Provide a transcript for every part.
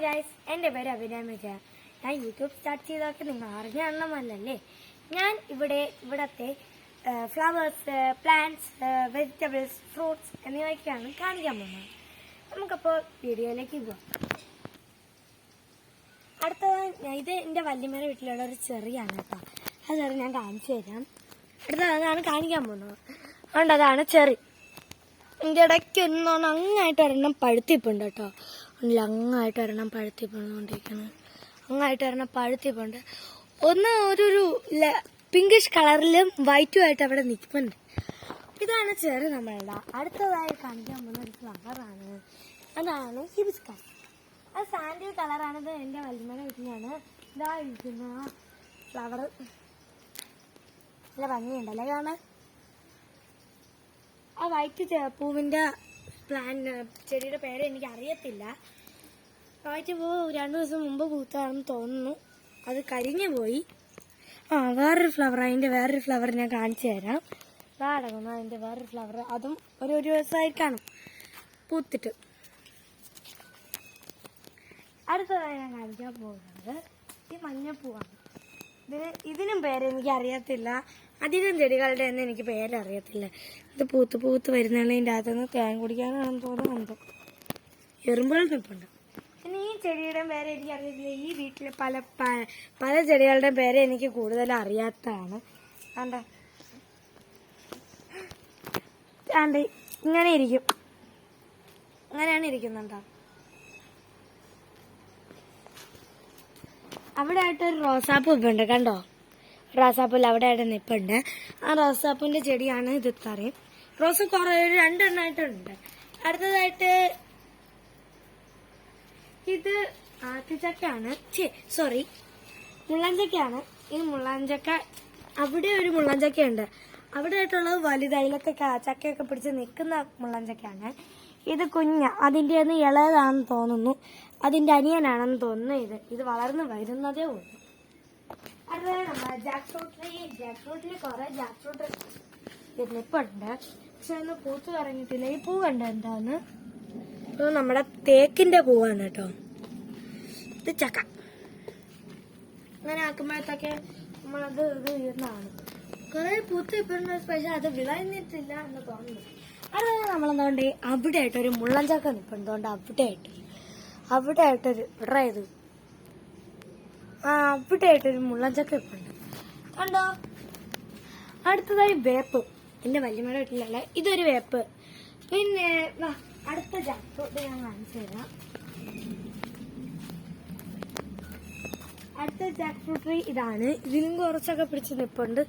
Hi guys, എൻ്റെ പേര് അഭിരാമിജ. ഞാൻ യൂട്യൂബ് സ്റ്റാർട്ട് ചെയ്തൊക്കെ നിങ്ങൾ അറിഞ്ഞാണമല്ലേ. ഞാൻ ഇവിടത്തെ ഫ്ലവേഴ്സ്, പ്ലാന്റ്സ്, വെജിറ്റബിൾസ്, ഫ്രൂട്ട്സ് എന്നിവയൊക്കെയാണ് കാണിക്കാൻ പോകുന്നത്. നമുക്കപ്പോൾ വീഡിയോയിലേക്ക് പോകാം. അടുത്തത് ഇത് എൻ്റെ വല്യമ്മയുടെ വീട്ടിലുള്ള ഒരു ചെറിയാണ് കേട്ടോ. ആ ചെറി ഞാൻ കാണിച്ചു തരാം. അതാണ് കാണിക്കാൻ പോകുന്നത്. അതുകൊണ്ട് അതാണ് ചെറി. ഇതിൻ്റെ ഇടയ്ക്ക് ഒന്നോണം അങ്ങായിട്ട് ഒരെണ്ണം പഴുത്തിപ്പുണ്ട് കേട്ടോ. അങ്ങായിട്ട് ഒരെണ്ണം പഴുത്തിപ്പോണ്ടിരിക്കണം. അങ്ങായിട്ട് ഒരെണ്ണം പഴുത്തിപ്പുണ്ട്. ഒന്ന് ഒരു പിങ്കിഷ് കളറിലും വൈറ്റും ആയിട്ട് അവിടെ നിൽപ്പുണ്ട്. ഇതാണ് ചെറി നമ്മളുടെ. അടുത്തതായി കാണിക്കാൻ പോകുന്ന ഒരു ഫ്ലവറാണ്. അതാണ് ഹിബിസ്കസ്. അത് സാൻഡിൽ കളറാണത്. എൻ്റെ വല്യമ്മയുടെ വീട്ടിലാണ് ഇതാ ഇരിക്കുന്ന ഫ്ലവർ. നല്ല ഭംഗിയുണ്ടല്ലേ കാണാൻ. ആ വൈറ്റ് പൂവിൻ്റെ ചെടിയുടെ പേര് എനിക്ക് അറിയത്തില്ല. വൈറ്റ് പൂ 2 ദിവസം മുമ്പ് പൂത്താണെന്ന് തോന്നുന്നു. അത് കരിഞ്ഞു പോയി. വേറൊരു ഫ്ലവർ, അതിൻ്റെ വേറൊരു ഫ്ലവർ ഞാൻ കാണിച്ചു തരാം. അടങ്ങുന്നു അതിൻ്റെ വേറൊരു ഫ്ലവർ. അതും ഒരു ദിവസമായി കാണും പൂത്തിട്ട്. അടുത്തതായി ഞാൻ കാണിക്കാൻ പോകുന്നത് ഈ മഞ്ഞപ്പൂവാണ്. ഇതിനും പേരെനിക്ക് അറിയത്തില്ല. അധികം ചെടികളുടെ ഒന്നും എനിക്ക് പേരറിയത്തില്ല. ഇത് പൂത്ത് വരുന്നതിൻ്റെ അകത്തുനിന്ന് തേൻ കുടിക്കാനാണെന്ന് തോന്നുന്നുണ്ട്. എറുമ്പുകൾ നിൽപ്പുണ്ട്. പിന്നെ ഈ ചെടിയുടെ പേര് എനിക്ക് അറിയത്തില്ല. ഈ വീട്ടിലെ പല ചെടികളുടെ പേര് എനിക്ക് കൂടുതൽ അറിയാത്തതാണ്. ഇങ്ങനെ ഇരിക്കും. അങ്ങനെയാണ് ഇരിക്കുന്നുണ്ടോ. അവിടെ ആയിട്ടൊരു റോസാപ്പൂ ഇപ്പുണ്ട് കണ്ടോ. റോസാപ്പൂല് അവിടെ ആയിട്ട് നിൽപ്പുണ്ട്. ആ റോസാപ്പൂവിന്റെ ചെടിയാണ് ഇത്. ഇത്രയും റോസ് കുറെ 2 എണ്ണമായിട്ടുണ്ട്. അടുത്തതായിട്ട് ഇത് ആത്തിച്ചക്കയാണ്. മുള്ളൻചക്കയാണ്. ഇത് മുള്ളൻചക്ക. അവിടെ ഒരു മുള്ളൻചക്കയുണ്ട്. അവിടെ ആയിട്ടുള്ളത് വലുതയിലൊക്കെ ചക്കയൊക്കെ പിടിച്ച് നിൽക്കുന്ന മുള്ളൻചക്കയാണ്. ഇത് അതിൻ്റെ ഒന്ന് ഇളയതാണെന്ന് തോന്നുന്നു. അതിൻ്റെ അനിയനാണെന്ന് തോന്നുന്നു. ഇത് വളർന്നു വരുന്നതേ ഉള്ളൂ. അടുത്തത് നമ്മുടെ ജാക്ക് ഫ്രൂട്ടിൽ കുറെ ജാക്ക് ഫ്രൂട്ട് നിൽപ്പുണ്ട്. പക്ഷെ ഒന്ന് പൂത്ത് കറങ്ങിയിട്ടില്ല. ഈ പൂ കണ്ട എന്താന്ന്. ഇത് നമ്മുടെ തേക്കിന്റെ പൂവാണ് കേട്ടോ. ഇത് ചക്ക. അങ്ങനെ ആക്കുമ്പോഴത്തൊക്കെ നമ്മളത് വീഴുന്നതാണ്. കുറെ പൂത്ത് ഇപ്പുണ്ട്. പക്ഷെ അത് വിളഞ്ഞിട്ടില്ല എന്ന് തോന്നുന്നു. അതാണ് നമ്മളെന്തുകൊണ്ട് അവിടെ ആയിട്ടൊരു മുള്ളൻചക്ക നിൽപ്പുണ്ടോണ്ട് അവിടെ ആയിട്ടൊരു ഇവിടെ ഇത് അവിടെ ആയിട്ടൊരു മുള്ളൻചക്ക ഇപ്പുണ്ട് കണ്ടോ. അടുത്തതായി വേപ്പ്. എൻ്റെ വല്യമ്മയുടെ വീട്ടിലല്ല, ഇതൊരു വേപ്പ്. പിന്നെ അടുത്ത ജാക്ക് ഫ്രൂട്ട് ഞാൻ കാണിച്ചു തരാം. അടുത്ത ജാക്ക് ഫ്രൂട്ട് ഇതാണ്. ഇതിലും കുറച്ചൊക്കെ പിടിച്ച് നിൽപ്പുണ്ട്.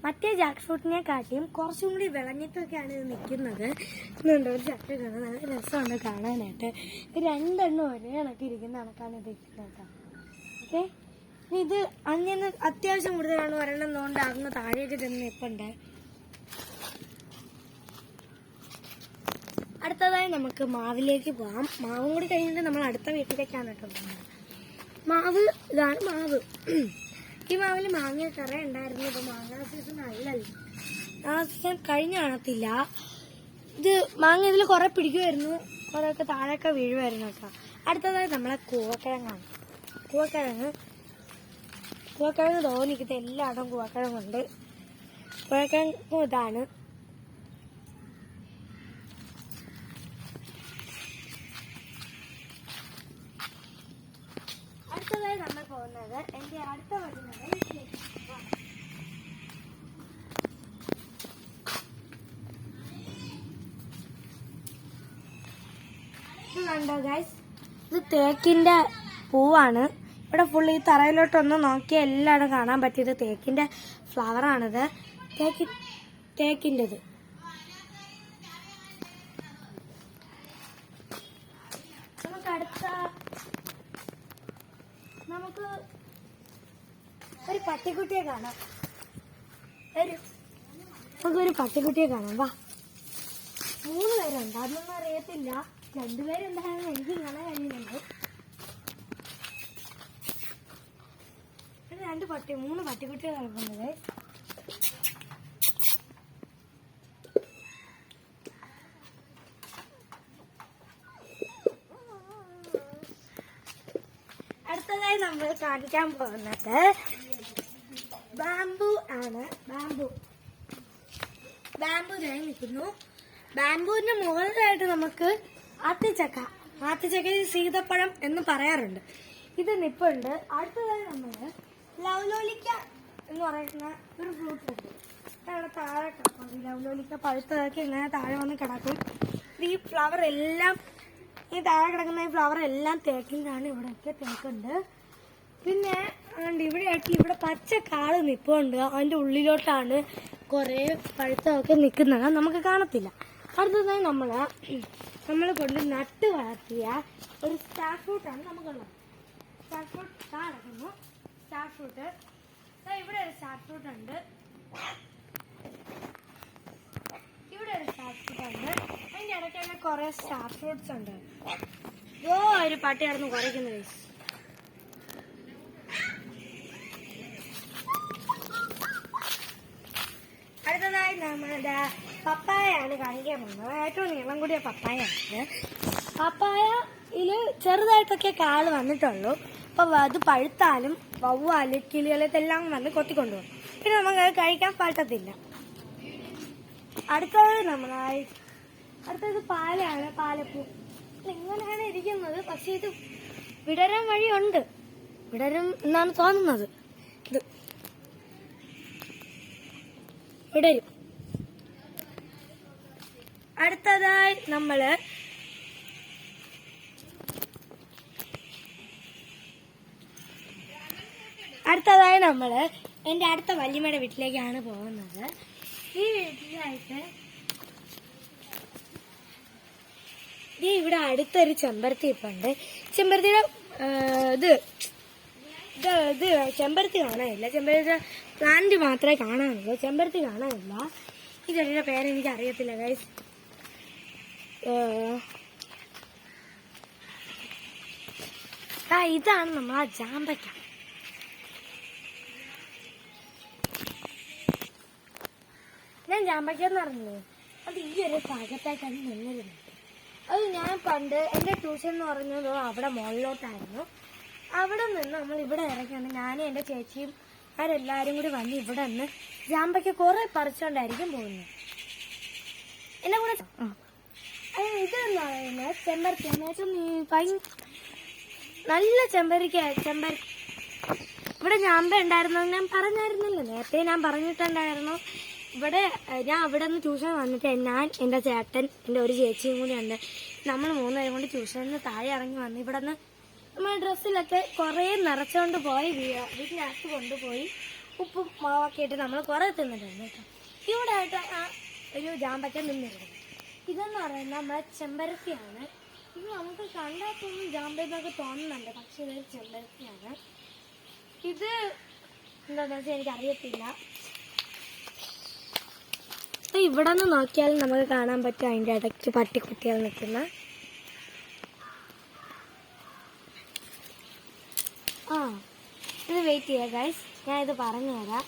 മറ്റേ ജാക്ക് ഫ്രൂട്ടിനെ കാട്ടിയും കുറച്ചും കൂടി വിളഞ്ഞിട്ടൊക്കെയാണ് ഇത് നിൽക്കുന്നത്. ഇന്നുണ്ടോ ഒരു ചക്ക കാണാൻ നല്ല രസമുണ്ട് കാണാനായിട്ട്. 2 എണ്ണം ഒരേ കണക്ക് ഇരിക്കുന്ന കണക്കാണ് ഇത് ഇരിക്കുന്നത്. ഓക്കെ, ഇത് അങ്ങനെ അത്യാവശ്യം കൂടുതലാണ്. ഒരെണ്ണം നോണ്ട് അങ്ങ് താഴേക്ക് ചെന്ന് നിൽപ്പുണ്ട്. അടുത്തതായി നമുക്ക് മാവിലേക്ക് പോകാം. മാവും കൂടി കഴിഞ്ഞിട്ട് നമ്മൾ അടുത്ത വീട്ടിലേക്കാണ് കേട്ടോ പോകുന്നത്. ഇതാണ് മാവ്. ഈ മാവില് മാങ്ങ കറ ഉണ്ടായിരുന്നു. ഇപ്പൊ മാങ്ങ സീസൺ അല്ലല്ലോ. ആ സീസൺ കഴിഞ്ഞ കാണത്തില്ല. ഇത് മാങ്ങ ഇതിൽ കുറെ പിടിക്കുമായിരുന്നു. കുറെയൊക്കെ താഴെയൊക്കെ വീഴുമായിരുന്നു കേട്ടോ. അടുത്തതായി നമ്മളെ കൂവക്കിഴങ്ങാണ്. കൂവക്കിഴങ്ങ് തോന്നിക്കുന്നത് എല്ലായിടവും കൂവക്കിഴങ്ങുണ്ട്. കൂവക്കിഴങ്ങ് ഇതാണ്. അടുത്തതായി നമ്മൾ പോകുന്നത് എൻ്റെ അടുത്ത കണ്ടോ ഗൈസ്, ഇത് തേക്കിന്റെ പൂവാണ്. ഇവിടെ ഫുള്ള് ഈ തറയിലോട്ടൊന്ന് നോക്കിയാൽ എല്ലായിടും കാണാൻ പറ്റിയത് തേക്കിന്റെ ഫ്ലവറാണിത്. തേക്കിൻ്റെത്. നമുക്ക് ഒരു പട്ടിക്കുട്ടിയെ കാണാം. നമുക്കൊരു പട്ടിക്കുട്ടിയെ കാണാം. വാ. 3 പേരുണ്ട്. അതൊന്നും അറിയത്തില്ല. 2 പേരുണ്ടായിരുന്നു. എനിക്ക് കാണാൻ കഴിയുന്നുണ്ട്. 3 പട്ടിക്കുട്ടിയെ കിടക്കുന്നത്. നമ്മൾ കാണിക്കാൻ പോകുന്നത് ബാംബു ആണ്. ബാംബു ഞാൻ നിൽക്കുന്നു. ബാംബുവിന്റെ മുകളിലായിട്ട് നമുക്ക് ആത്തിച്ചക്ക സീതപ്പഴം എന്ന് പറയാറുണ്ട്. ഇത് നിപ്പുണ്ട്. അടുത്തതായി നമ്മള് ലവ്ലോലിക്ക എന്ന് പറയുന്ന ഒരു ഫ്രൂട്ട് ഉണ്ട്. അവിടെ താഴെ കിടക്കും. ലവ്ലോലിക്ക പഴുത്തതൊക്കെ ഇങ്ങനെ താഴെ വന്ന് കിടക്കും. ഈ ഫ്ലവർ എല്ലാം ഈ താഴെ കിടക്കുന്ന ഈ ഫ്ലവർ എല്ലാം തേക്കിലാണ്. ഇവിടെയൊക്കെ തേക്കുണ്ട്. പിന്നെ ഇവിടെ പച്ച കാട് നിപ്പുണ്ട്. അതിന്റെ ഉള്ളിലോട്ടാണ് കുറെ പഴുത്തതൊക്കെ നിൽക്കുന്നത്. നമുക്ക് കാണത്തില്ല. അടുത്തതായി നമ്മൾ കൊണ്ട് നട്ട് വളർത്തിയ ഒരു സ്റ്റാർ ഫ്രൂട്ടാണ് നമുക്കുള്ളത്. സ്റ്റാർ ഫ്രൂട്ട് കിടക്കുന്നു. സ്റ്റാർ ഫ്രൂട്ട് ഇവിടെ ഒരു സ്റ്റാർ ഫ്രൂട്ട് ഉണ്ട്. ഇവിടെ ഒരു സ്റ്റാർ ഫ്രൂട്ട് ഉണ്ട്. അതിന്റെ ഇടയ്ക്ക് തന്നെ കുറെ സ്റ്റാർ ഫ്രൂട്ട്സ് ഉണ്ട്. ഒരു പട്ടി കിടന്ന് കുറയ്ക്കുന്നു. അടുത്തതായി നമ്മുടെ പപ്പായയാണ് കാണിക്കാൻ പോകുന്നത്. ഏറ്റവും നീളം കൂടിയ പപ്പായാണ്. പപ്പായയില് ചെറുതായിട്ടൊക്കെ കാള് വന്നിട്ടുള്ളൂ. അപ്പൊ അത് പഴുത്താലും വവ്വാല് കിളികളെല്ലാം വന്ന് കൊത്തിക്കൊണ്ടുപോകും. പിന്നെ നമുക്ക് അത് കഴിക്കാൻ പറ്റത്തില്ല. അടുത്തത് പാലാണ്. പാലപ്പൂ ഇങ്ങനെയാണ് ഇരിക്കുന്നത്. പക്ഷെ ഇത് വിടരാൻ വഴിയുണ്ട്. വിടരും എന്നാണ് തോന്നുന്നത്. ഇത് വിടരും. അടുത്തതായി നമ്മള് എന്റെ അടുത്ത വല്യമ്മയുടെ വീട്ടിലേക്കാണ് പോകുന്നത്. ഈ വീട്ടിലായിട്ട് ഇവിടെ അടുത്തൊരു ചെമ്പരത്തി ഇപ്പുണ്ട്. ചെമ്പരത്തിയുടെ ചെമ്പരത്തി കാണാനില്ല. ചെമ്പരത്തിയുടെ പ്ലാന്റ് മാത്രമേ കാണാനുള്ളൂ. ചെമ്പരത്തി കാണാനില്ല. ഈ ചെടിയുടെ പേരെനിക്ക് അറിയത്തില്ല ഗൈസ്. ഇതാണ് നമ്മളാ ജാമ്പയ്ക്ക. ഞാൻ ജാമ്പയ്ക്കെന്ന് പറഞ്ഞില്ലേ, അത് ഈ ഒരു ഭാഗത്തായിട്ടാണ് നിന്നിരുന്നത്. അത് ഞാൻ പണ്ട് എന്റെ ട്യൂഷൻ എന്ന് പറഞ്ഞത് അവിടെ മുകളിലോട്ടായിരുന്നു. അവിടെ നിന്ന് നമ്മൾ ഇവിടെ ഇറങ്ങിയാണ് ഞാനും എന്റെ ചേച്ചിയും അവരെല്ലാരും കൂടി വന്ന് ഇവിടെ നിന്ന് ജാമ്പയ്ക്ക് കുറെ പറിച്ചോണ്ടായിരിക്കും പോകുന്നത്. എന്നെ കൂടെ ഇതെന്ന് പറയുന്നത് ചെമ്പരത്തി. നല്ല ഇവിടെ ജാമ്പ ഉണ്ടായിരുന്നു ഞാൻ പറഞ്ഞായിരുന്നല്ലോ. നേരത്തെ ഞാൻ പറഞ്ഞിട്ടുണ്ടായിരുന്നു. ഞാൻ അവിടെ നിന്ന് ട്യൂഷൻ വന്നിട്ട് ഞാൻ എന്റെ ചേട്ടൻ എന്റെ ഒരു ചേച്ചിയും കൂടി ഉണ്ട്. നമ്മൾ 3 പേരും കൊണ്ട് ട്യൂഷനിൽ താഴെ ഇറങ്ങി വന്ന് ഇവിടെ നിന്ന് നമ്മൾ ഡ്രസ്സിലൊക്കെ കുറെ നിറച്ചോണ്ട് പോയി വീട്ടിനകത്ത് കൊണ്ടുപോയി ഉപ്പും മാവൊക്കെ ഇട്ട് നമ്മൾ കുറെ തിന്നിട്ടുണ്ട് കേട്ടോ. ഇവിടെ ആയിട്ട് ഒരു ജാമ്പയ്ക്ക നിന്നിരുന്നത്. ഇതെന്ന് പറയുന്നത് നമ്മളെ ചെമ്പരത്തിയാണ്. ഇത് നമുക്ക് കണ്ടാത്തൊന്നും ജാമ്പയെന്നൊക്കെ തോന്നുന്നുണ്ട്. പക്ഷെ ഇതൊരു ചെമ്പരത്തിയാണ്. ഇത് എന്താണെന്ന് വെച്ചാൽ എനിക്കറിയത്തില്ല. ഇവിടെ നിന്ന് നോക്കിയാലും നമുക്ക് കാണാൻ പറ്റും അതിൻ്റെ ഇടയ്ക്ക് പട്ടിക്കുട്ടികൾ നിൽക്കുന്ന. ഇത് വെയിറ്റ് ചെയ്യാം ഗൈസ്, ഞാൻ ഇത് പറഞ്ഞു തരാം.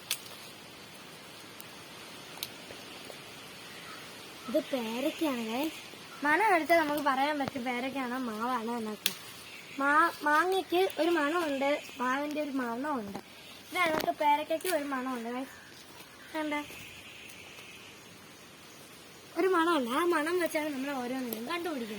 ഇത് പേരയ്ക്കാണ് ഗൈസ്. മണം എടുത്താൽ നമുക്ക് പറയാൻ പറ്റും പേരയ്ക്കാണോ മാവാണോ എന്നൊക്കെ. മാങ്ങയ്ക്ക് ഒരു മണമുണ്ട്, മാവിൻ്റെ ഒരു മണമുണ്ട്. ഇതിനകത്ത് പേരയ്ക്ക് ഒരു മണമുണ്ട് ഗൈസ്. കണ്ട ഒരു മണമുണ്ട്. ആ മണം വെച്ചാണ് നമ്മൾ ഓരോന്നിനും കണ്ടുപിടിക്കുന്നത്.